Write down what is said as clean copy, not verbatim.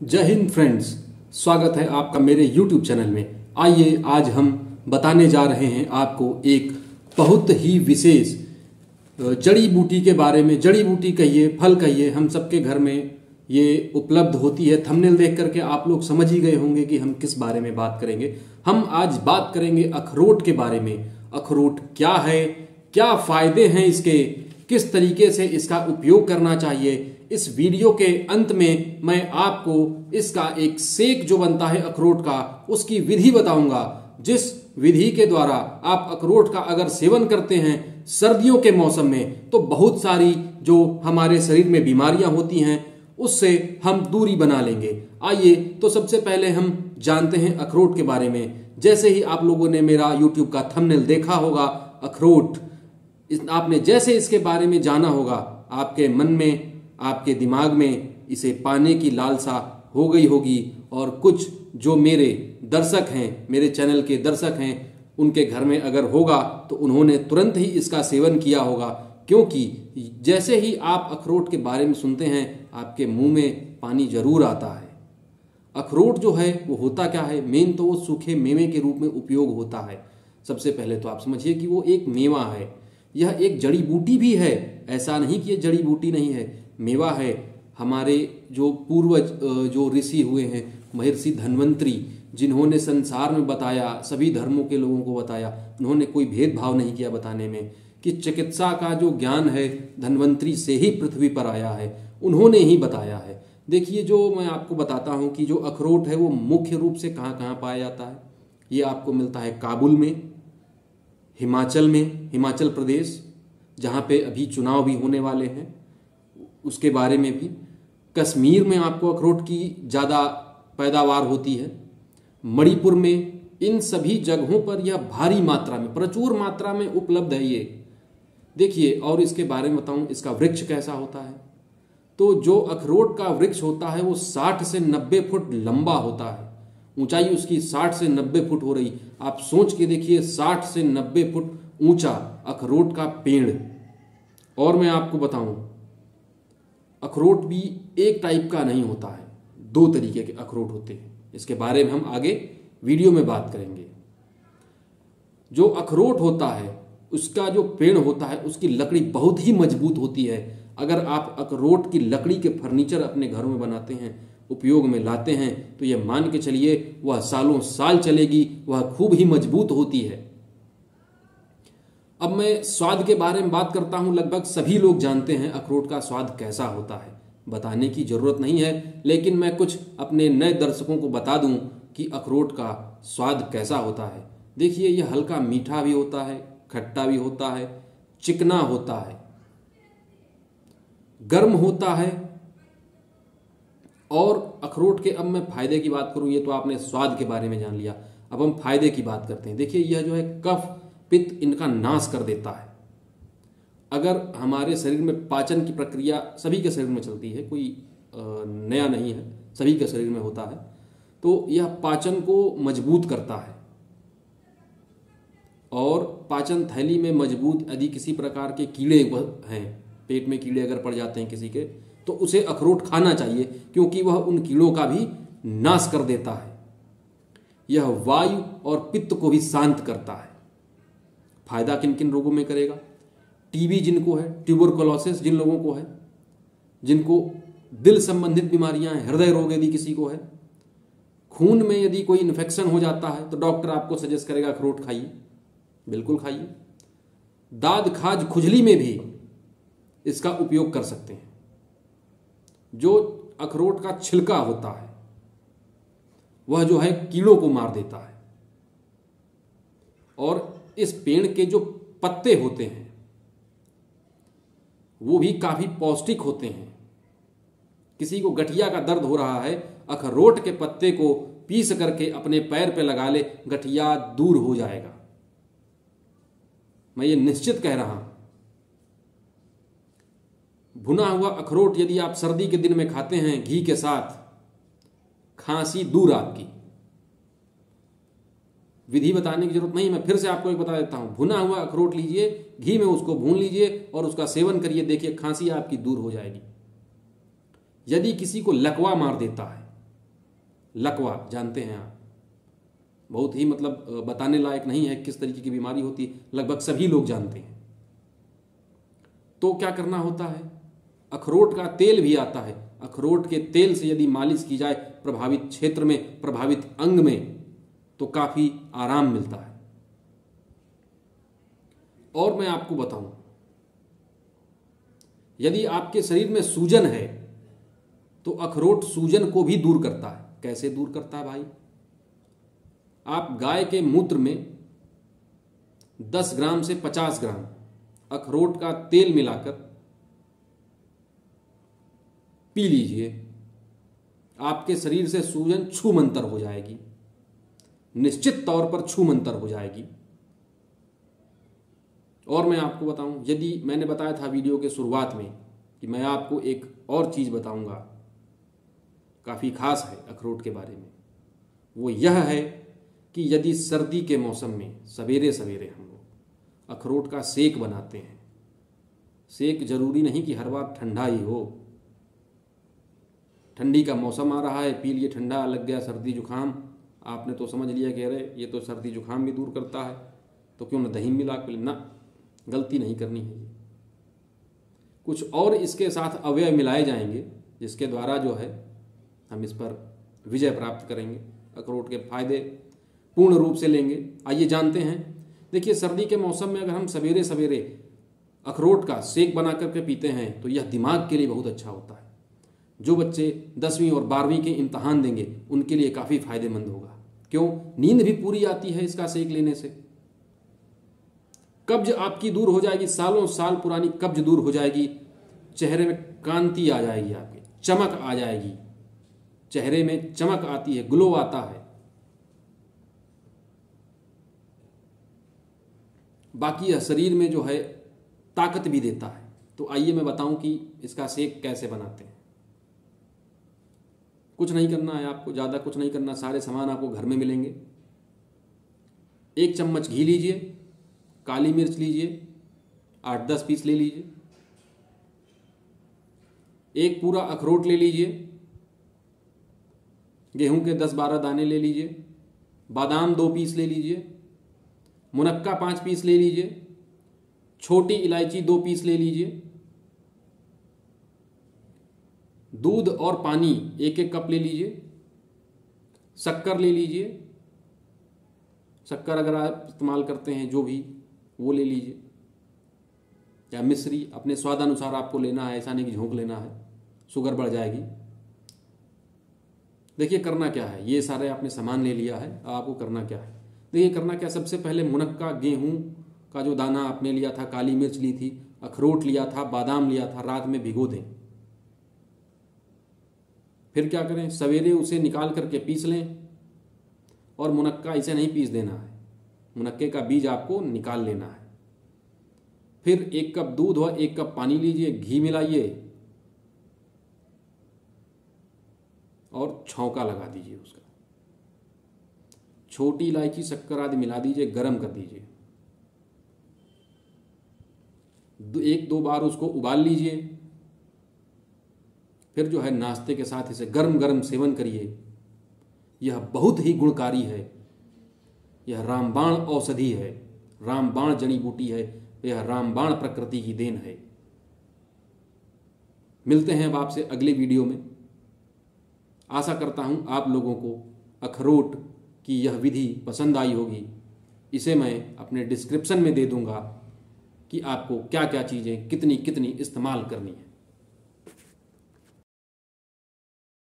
जय हिंद फ्रेंड्स, स्वागत है आपका मेरे YouTube चैनल में। आइए आज हम बताने जा रहे हैं आपको एक बहुत ही विशेष जड़ी बूटी के बारे में। जड़ी बूटी कहिए, फल कहिए, हम सबके घर में ये उपलब्ध होती है। थंबनेल देख करके आप लोग समझ ही गए होंगे कि हम किस बारे में बात करेंगे। हम आज बात करेंगे अखरोट के बारे में। अखरोट क्या है, क्या फायदे हैं इसके, किस तरीके से इसका उपयोग करना चाहिए। इस वीडियो के अंत में मैं आपको इसका एक शेक जो बनता है अखरोट का, उसकी विधि बताऊंगा, जिस विधि के द्वारा आप अखरोट का अगर सेवन करते हैं सर्दियों के मौसम में तो बहुत सारी जो हमारे शरीर में बीमारियां होती हैं उससे हम दूरी बना लेंगे। आइए तो सबसे पहले हम जानते हैं अखरोट के बारे में। जैसे ही आप लोगों ने मेरा YouTube का थंबनेल देखा होगा, अखरोट, आपने जैसे इसके बारे में जाना होगा, आपके मन में, आपके दिमाग में इसे पाने की लालसा हो गई होगी। और कुछ जो मेरे दर्शक हैं, मेरे चैनल के दर्शक हैं, उनके घर में अगर होगा तो उन्होंने तुरंत ही इसका सेवन किया होगा, क्योंकि जैसे ही आप अखरोट के बारे में सुनते हैं आपके मुंह में पानी जरूर आता है। अखरोट जो है वो होता क्या है, मेन तो वो सूखे मेवे के रूप में उपयोग होता है। सबसे पहले तो आप समझिए कि वो एक मेवा है, यह एक जड़ी बूटी भी है। ऐसा नहीं कि ये जड़ी बूटी नहीं है, मेवा है। हमारे जो पूर्वज जो ऋषि हुए हैं, महर्षि धन्वंतरी, जिन्होंने संसार में बताया, सभी धर्मों के लोगों को बताया, उन्होंने कोई भेदभाव नहीं किया बताने में कि चिकित्सा का जो ज्ञान है धन्वंतरी से ही पृथ्वी पर आया है, उन्होंने ही बताया है। देखिए, जो मैं आपको बताता हूँ कि जो अखरोट है वो मुख्य रूप से कहाँ कहाँ पाया जाता है। ये आपको मिलता है काबुल में, हिमाचल में, हिमाचल प्रदेश, जहाँ पे अभी चुनाव भी होने वाले हैं, उसके बारे में भी। कश्मीर में आपको अखरोट की ज़्यादा पैदावार होती है, मणिपुर में। इन सभी जगहों पर यह भारी मात्रा में, प्रचुर मात्रा में उपलब्ध है ये। देखिए, और इसके बारे में बताऊं, इसका वृक्ष कैसा होता है। तो जो अखरोट का वृक्ष होता है वो 60 से 90 फुट लंबा होता है। ऊंचाई उसकी 60 से 90 फुट हो रही। आप सोच के देखिए, 60 से 90 फुट ऊंचा अखरोट का पेड़। और मैं आपको बताऊं, अखरोट भी एक टाइप का नहीं होता है, दो तरीके के अखरोट होते हैं। इसके बारे में हम आगे वीडियो में बात करेंगे। जो अखरोट होता है, उसका जो पेड़ होता है, उसकी लकड़ी बहुत ही मजबूत होती है। अगर आप अखरोट की लकड़ी के फर्नीचर अपने घरों में बनाते हैं, उपयोग में लाते हैं, तो यह मान के चलिए वह सालों साल चलेगी, वह खूब ही मजबूत होती है। अब मैं स्वाद के बारे में बात करता हूं। लगभग सभी लोग जानते हैं अखरोट का स्वाद कैसा होता है, बताने की जरूरत नहीं है, लेकिन मैं कुछ अपने नए दर्शकों को बता दूं कि अखरोट का स्वाद कैसा होता है। देखिए, यह हल्का मीठा भी होता है, खट्टा भी होता है, चिकना होता है, गर्म होता है। और अखरोट के, अब मैं फायदे की बात करूं, ये तो आपने स्वाद के बारे में जान लिया, अब हम फायदे की बात करते हैं। देखिए, यह जो है कफ पित्त इनका नाश कर देता है। अगर हमारे शरीर में पाचन की प्रक्रिया सभी के शरीर में चलती है, कोई नया नहीं है, सभी के शरीर में होता है, तो यह पाचन को मजबूत करता है। और पाचन थैली में मजबूत, यदि किसी प्रकार के कीड़े हैं, पेट में कीड़े अगर पड़ जाते हैं किसी के, तो उसे अखरोट खाना चाहिए, क्योंकि वह उन कीड़ों का भी नाश कर देता है। यह वायु और पित्त को भी शांत करता है। फायदा किन किन रोगों में करेगा? टीबी जिनको है, ट्यूबरकुलोसिस जिन लोगों को है, जिनको दिल संबंधित बीमारियां हैं, हृदय रोग यदि किसी को है, खून में यदि कोई इन्फेक्शन हो जाता है तो डॉक्टर आपको सजेस्ट करेगा अखरोट खाइए, बिल्कुल खाइए। दाद खाज खुजली में भी इसका उपयोग कर सकते हैं। जो अखरोट का छिलका होता है वह जो है कीड़ों को मार देता है। और इस पेड़ के जो पत्ते होते हैं वो भी काफी पौष्टिक होते हैं। किसी को गठिया का दर्द हो रहा है, अखरोट के पत्ते को पीस करके अपने पैर पे लगा ले, गठिया दूर हो जाएगा। मैं ये निश्चित कह रहा हूं। भुना हुआ अखरोट यदि आप सर्दी के दिन में खाते हैं घी के साथ, खांसी दूर आपकी। विधि बताने की जरूरत नहीं, मैं फिर से आपको एक बता देता हूं। भुना हुआ अखरोट लीजिए, घी में उसको भून लीजिए और उसका सेवन करिए, देखिए खांसी आपकी दूर हो जाएगी। यदि किसी को लकवा मार देता है, लकवा जानते हैं आप, बहुत ही मतलब बताने लायक नहीं है किस तरीके की बीमारी होती है, लगभग सभी लोग जानते हैं। तो क्या करना होता है, अखरोट का तेल भी आता है, अखरोट के तेल से यदि मालिश की जाए प्रभावित क्षेत्र में, प्रभावित अंग में, तो काफी आराम मिलता है। और मैं आपको बताऊं, यदि आपके शरीर में सूजन है तो अखरोट सूजन को भी दूर करता है। कैसे दूर करता है भाई? आप गाय के मूत्र में 10 ग्राम से 50 ग्राम अखरोट का तेल मिलाकर पी लीजिए, आपके शरीर से सूजन छूमंतर हो जाएगी, निश्चित तौर पर छूमंतर हो जाएगी। और मैं आपको बताऊं, यदि मैंने बताया था वीडियो के शुरुआत में कि मैं आपको एक और चीज बताऊंगा, काफी खास है अखरोट के बारे में, वो यह है कि यदि सर्दी के मौसम में सवेरे सवेरे हम लोग अखरोट का सेक बनाते हैं, सेक जरूरी नहीं कि हर बार ठंडा ही हो, ठंडी का मौसम आ रहा है, पी लिए, ठंडा लग गया, सर्दी जुकाम, आपने तो समझ लिया कि अरे ये तो सर्दी जुकाम भी दूर करता है, तो क्यों ना दही मिला के, ना, गलती नहीं करनी है। कुछ और इसके साथ अवयव मिलाए जाएंगे जिसके द्वारा जो है हम इस पर विजय प्राप्त करेंगे, अखरोट के फायदे पूर्ण रूप से लेंगे। आइए जानते हैं। देखिए, सर्दी के मौसम में अगर हम सवेरे सवेरे अखरोट का सेक बना करके पीते हैं तो यह दिमाग के लिए बहुत अच्छा होता है। जो बच्चे 10वीं और 12वीं के इम्तहान देंगे उनके लिए काफ़ी फायदेमंद होगा। क्यों? नींद भी पूरी आती है इसका सेक लेने से, कब्ज आपकी दूर हो जाएगी, सालों साल पुरानी कब्ज दूर हो जाएगी, चेहरे में कांति आ जाएगी, आपके चमक आ जाएगी, चेहरे में चमक आती है, ग्लो आता है। बाकी यह शरीर में जो है ताकत भी देता है। तो आइए मैं बताऊं कि इसका सेक कैसे बनाते हैं। कुछ नहीं करना है आपको, ज्यादा कुछ नहीं करना, सारे सामान आपको घर में मिलेंगे। 1 चम्मच घी लीजिए, काली मिर्च लीजिए, 8-10 पीस ले लीजिए, एक पूरा अखरोट ले लीजिए, गेहूं के 10-12 दाने ले लीजिए, बादाम 2 पीस ले लीजिए, मुनक्का 5 पीस ले लीजिए, छोटी इलायची 2 पीस ले लीजिए, दूध और पानी 1-1 कप ले लीजिए, शक्कर ले लीजिए, शक्कर अगर आप इस्तेमाल करते हैं जो भी वो ले लीजिए, या मिश्री अपने स्वादानुसार आपको लेना है, ऐसा नहीं कि झोंक लेना है, शुगर बढ़ जाएगी। देखिए करना क्या है, ये सारे आपने सामान ले लिया है, अब आपको करना क्या है। देखिए करना क्या, सबसे पहले मुनक्का, गेहूं का जो दाना आपने लिया था, काली मिर्च ली थी, अखरोट लिया था, बादाम लिया था, रात में भिगो दें। फिर क्या करें, सवेरे उसे निकाल करके पीस लें। और मुनक्का इसे नहीं पीस देना है, मुनक्के का बीज आपको निकाल लेना है। फिर 1 कप दूध और 1 कप पानी लीजिए, घी मिलाइए और छौंका लगा दीजिए उसका, छोटी इलायची, शक्कर आदि मिला दीजिए, गरम कर दीजिए, 1-2 बार उसको उबाल लीजिए। फिर जो है नाश्ते के साथ इसे गरम गरम सेवन करिए। यह बहुत ही गुणकारी है, यह रामबाण औषधि है, रामबाण जड़ी बूटी है, यह रामबाण प्रकृति की देन है। मिलते हैं अब आपसे अगले वीडियो में। आशा करता हूं आप लोगों को अखरोट की यह विधि पसंद आई होगी। इसे मैं अपने डिस्क्रिप्शन में दे दूंगा कि आपको क्या क्या चीज़ें कितनी कितनी इस्तेमाल करनी है।